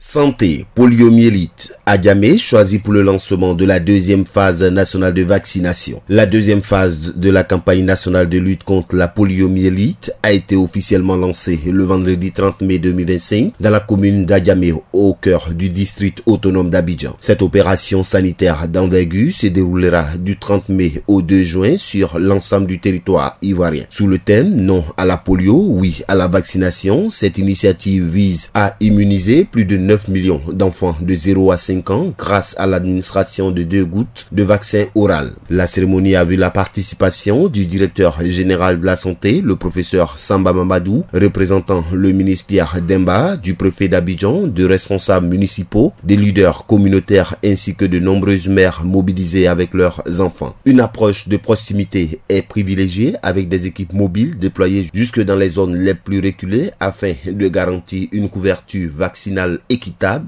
Santé, poliomyélite. Adjamé choisi pour le lancement de la deuxième phase nationale de vaccination. La deuxième phase de la campagne nationale de lutte contre la poliomyélite a été officiellement lancée le vendredi 30 mai 2025 dans la commune d'Adjamé, au cœur du district autonome d'Abidjan. Cette opération sanitaire d'envergure se déroulera du 30 mai au 2 juin sur l'ensemble du territoire ivoirien. Sous le thème « Non à la polio, oui à la vaccination », cette initiative vise à immuniser plus de 9 millions d'enfants de 0 à 5 ans grâce à l'administration de 2 gouttes de vaccin oral. La cérémonie a vu la participation du directeur général de la santé, le professeur Samba Mamadou, représentant le ministre Pierre Demba, du préfet d'Abidjan, de responsables municipaux, des leaders communautaires ainsi que de nombreuses mères mobilisées avec leurs enfants. Une approche de proximité est privilégiée avec des équipes mobiles déployées jusque dans les zones les plus reculées afin de garantir une couverture vaccinale équitable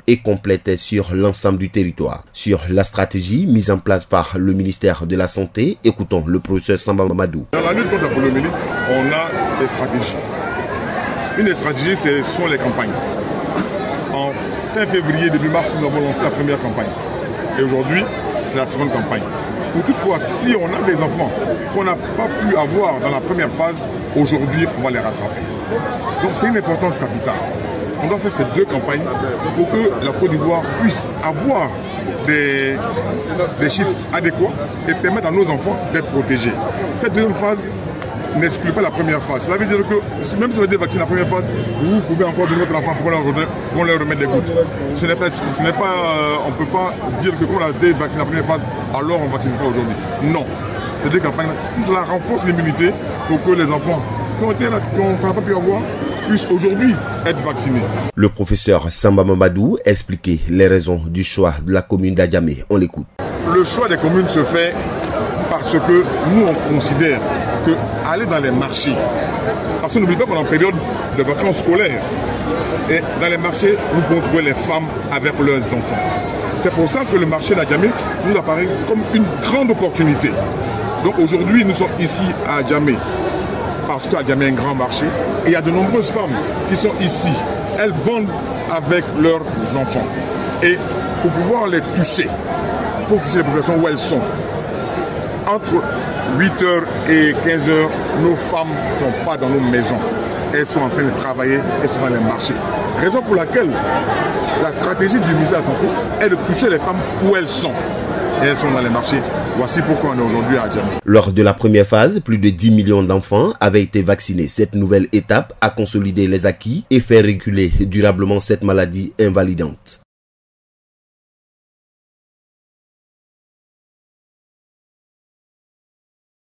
et complète sur l'ensemble du territoire. Sur la stratégie mise en place par le ministère de la Santé, écoutons le professeur Samba Mamadou. Dans la lutte contre la poliomyélite, on a des stratégies. Une des stratégies, ce sont les campagnes. En fin février, début mars, nous avons lancé la première campagne. Et aujourd'hui, c'est la seconde campagne. Ou toutefois, si on a des enfants qu'on n'a pas pu avoir dans la première phase, aujourd'hui, on va les rattraper. Donc c'est une importance capitale. On doit faire ces 2 campagnes pour que la Côte d'Ivoire puisse avoir des chiffres adéquats et permettre à nos enfants d'être protégés. Cette deuxième phase n'exclut pas la première phase. Cela veut dire que même si vous avez vacciné la première phase, vous pouvez encore donner votre enfant pour leur remettre des gouttes. On ne peut pas dire que quand on a vacciné la première phase, alors on ne vaccine pas aujourd'hui. Non. Ces 2 campagnes, tout cela renforce l'immunité pour que les enfants qu'on n'a pas pu avoir puissent aujourd'hui être vaccinés. Le professeur Samba Mamadou expliquait les raisons du choix de la commune d'Adjamé. On l'écoute. Le choix des communes se fait parce que nous, on considère que aller dans les marchés, parce que n'oubliez pas qu'on est en période de vacances scolaires, et dans les marchés, nous pouvons trouver les femmes avec leurs enfants. C'est pour ça que le marché d'Adjamé nous apparaît comme une grande opportunité. Donc aujourd'hui, nous sommes ici à Adjamé, parce qu'Adjamé est un grand marché, et il y a de nombreuses femmes qui sont ici. Elles vendent avec leurs enfants. Et pour pouvoir les toucher, il faut toucher les populations où elles sont. Entre 8h et 15h, nos femmes ne sont pas dans nos maisons. Elles sont en train de travailler, elles sont dans les marchés. Raison pour laquelle la stratégie du ministère de la Santé est de toucher les femmes où elles sont. Et elles sont dans les marchés. Voici pourquoi on est aujourd'hui à Adjamé. Lors de la première phase, plus de 10 millions d'enfants avaient été vaccinés. Cette nouvelle étape a consolidé les acquis et fait reculer durablement cette maladie invalidante.